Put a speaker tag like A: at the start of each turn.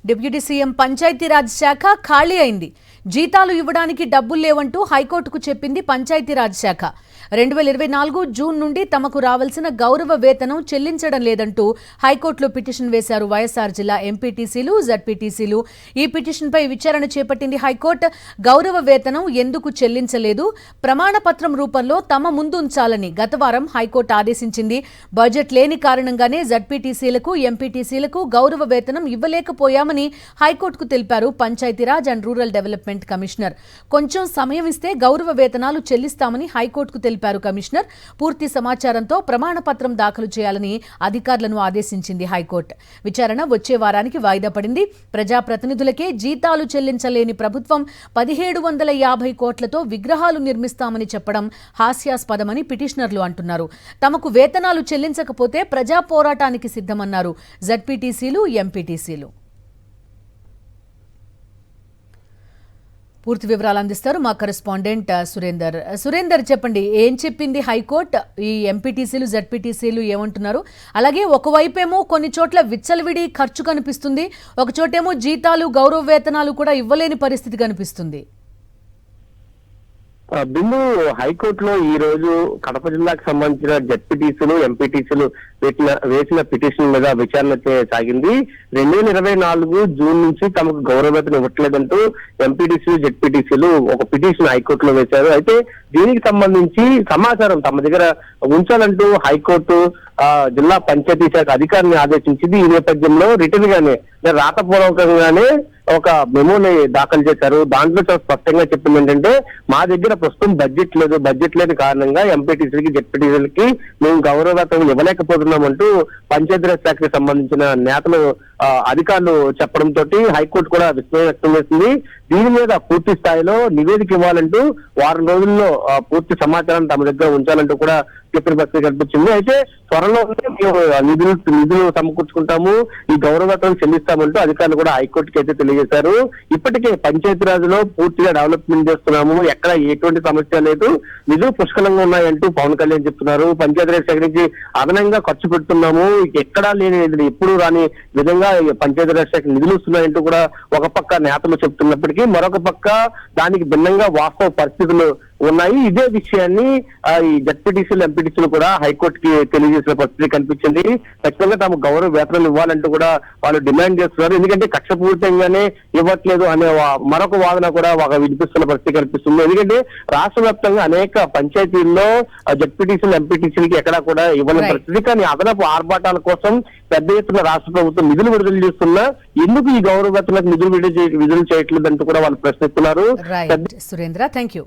A: Deputy CM Panchayati Raj శాఖ ఖాళీ అయింది. జీతాలు ఇవ్వడానికి డబ్బులు లేవంటూ హైకోర్టుకు చెప్పింది పంచాయతీరాజ్ శాఖ. 2024 జూన్ నుండి తమకు రావాల్సిన గౌరవ వేతనం చెల్లించడం లేదంటూ హైకోర్టులో పిటిషన్ వేశారు వైఎస్ఆర్ జిల్లా ఎంపీటీసీలు, జడ్పీటీసీలు. ఈ పిటిషన్పై విచారణ చేపట్టింది హైకోర్టు. గౌరవ వేతనం ఎందుకు చెల్లించలేదు, ప్రమాణపత్రం రూపంలో తమ ముందు ఉంచాలని గత వారం హైకోర్టు ఆదేశించింది. బడ్జెట్ లేని కారణంగానే జడ్పీటీసీలకు, ఎంపీటీసీలకు గౌరవ వేతనం ఇవ్వలేకపోయామని హైకోర్టుకు తెలిపారు Panchayati Raj and rural development commissioner. కొంచెం సమయం ఇస్తే గౌరవ వేతనాలు చెల్లిస్తామని హైకోర్టుకు తెలిపారు కమిషనర్. పూర్తి సమాచారంతో ప్రమాణపత్రం దాఖలు చేయాలని అధికారులను ఆదేశించింది హైకోర్టు. విచారణ వచ్చే వారానికి వాయిదా పడింది. ప్రజాప్రతినిధులకే జీతాలు చెల్లించలేని ప్రభుత్వం 1750 కోట్లతో విగ్రహాలు నిర్మిస్తామని చెప్పడం హాస్యాస్పదమని పిటిషనర్లు అంటున్నారు. తమకు వేతనాలు చెల్లించకపోతే ప్రజా పోరాటానికి సిద్ధమన్నారు జడ్పీటీసీలు, ఎంపీటీసీలు. పూర్తి వివరాలు అందిస్తారు మా కరెస్పాండెంట్ సురేందర్. సురేందర్, చెప్పండి, ఏం చెప్పింది హైకోర్టు? ఈ ఎంపీటీసీలు, జడ్పీటీసీలు ఏమంటున్నారు? అలాగే ఒకవైపేమో కొన్ని చోట్ల విచ్చలవిడి ఖర్చు కనిపిస్తుంది, ఒక చోటేమో జీతాలు, గౌరవ వేతనాలు కూడా ఇవ్వలేని పరిస్థితి కనిపిస్తుంది.
B: బిల్లు హైకోర్టులో ఈ రోజు కడప జిల్లాకు సంబంధించిన జడ్పీటీసీలు, ఎంపీటీసీలు వేసిన పిటిషన్ మీద విచారణ సాగింది. 2024 జూన్ నుంచి తమకు గౌరవ వేతనం ఇవ్వట్లేదంటూ ఎంపీటీసీలు, జడ్పీటీసీలు ఒక పిటిషన్ హైకోర్టులో వేశారు. అయితే దీనికి సంబంధించి సమాచారం తమ దగ్గర ఉంచాలంటూ హైకోర్టు జిల్లా పంచాయతీ శాఖ అధికారిని ఆదేశించింది. ఈ నేపథ్యంలో రిటర్న్ గానే, రాతపూర్వకంగానే ఒక మెమోని దాఖలు చేశారు. దాంట్లో చాలా స్పష్టంగా చెప్పింది ఏంటంటే, మా దగ్గర ప్రస్తుతం బడ్జెట్ లేని కారణంగా ఎంపీటీసీలకి, జెడ్పీటీసీలకి మేము గౌరవవేతనం ఇవ్వలేకపోతున్నామంటూ పంచాయతీరాజ్ శాఖకి సంబంధించిన నేతలు, అధికారులు చెప్పడంతో హైకోర్టు కూడా విస్మయం వ్యక్తం చేసింది. దీని మీద పూర్తి స్థాయిలో నివేదిక ఇవ్వాలంటూ, వారం రోజుల్లో పూర్తి సమాచారం తమ దగ్గర ఉంచాలంటూ కూడా చెప్పిన పరిస్థితి కనిపించింది. అయితే త్వరలోనే మేము నిధులు సమకూర్చుకుంటాము, ఈ గౌరవవేతనం చెల్లిస్తామంటూ అధికారులు కూడా హైకోర్టుకి అయితే తెలియజేశారు. ఇప్పటికే పంచాయతీరాజ్ లో పూర్తిగా డెవలప్మెంట్ చేస్తున్నాము, ఎక్కడ ఎటువంటి సమస్య లేదు, నిధులు పుష్కలంగా ఉన్నాయంటూ పవన్ కళ్యాణ్ చెప్తున్నారు. పంచాయతీరాజ్ శాఖ నుంచి అదనంగా ఖర్చు పెడుతున్నాము, ఎక్కడా లేని ఎప్పుడు రాని విధంగా పంచాయతీరాజ్ శాఖ నిధులు వస్తున్నాయంటూ కూడా ఒక పక్క నేతలు చెప్తున్నప్పటికీ, మరొక పక్క దానికి భిన్నంగా వాస్తవ పరిస్థితులు ఉన్నాయి. ఇదే విషయాన్ని ఈ జడ్పీటీసీలు, ఎంపీటీసీలు కూడా హైకోర్టుకి తెలియజేసిన పరిస్థితి కనిపించింది. ఖచ్చితంగా తమ గౌరవ వేతనాలు ఇవ్వాలంటూ కూడా వాళ్ళు డిమాండ్ చేస్తున్నారు. ఎందుకంటే కక్షపూరితంగానే ఇవ్వట్లేదు అనే మరొక వాదన కూడా వినిపిస్తున్న పరిస్థితి కనిపిస్తుంది. ఎందుకంటే రాష్ట్ర వ్యాప్తంగా అనేక పంచాయతీల్లో జడ్పీటీసీలు, ఎంపీటీసీలకి ఎక్కడా కూడా ఇవ్వని పరిస్థితి. కానీ అదనపు ఆర్భాటాల కోసం పెద్ద ఎత్తున రాష్ట్ర ప్రభుత్వం నిధులు విడుదల చేస్తున్నా ఎందుకు ఈ గౌరవ వేతనాలకు నిధులు చేయట్లేదు అంటూ కూడా వాళ్ళు ప్రశ్నిస్తున్నారు.
A: Surendra, thank you.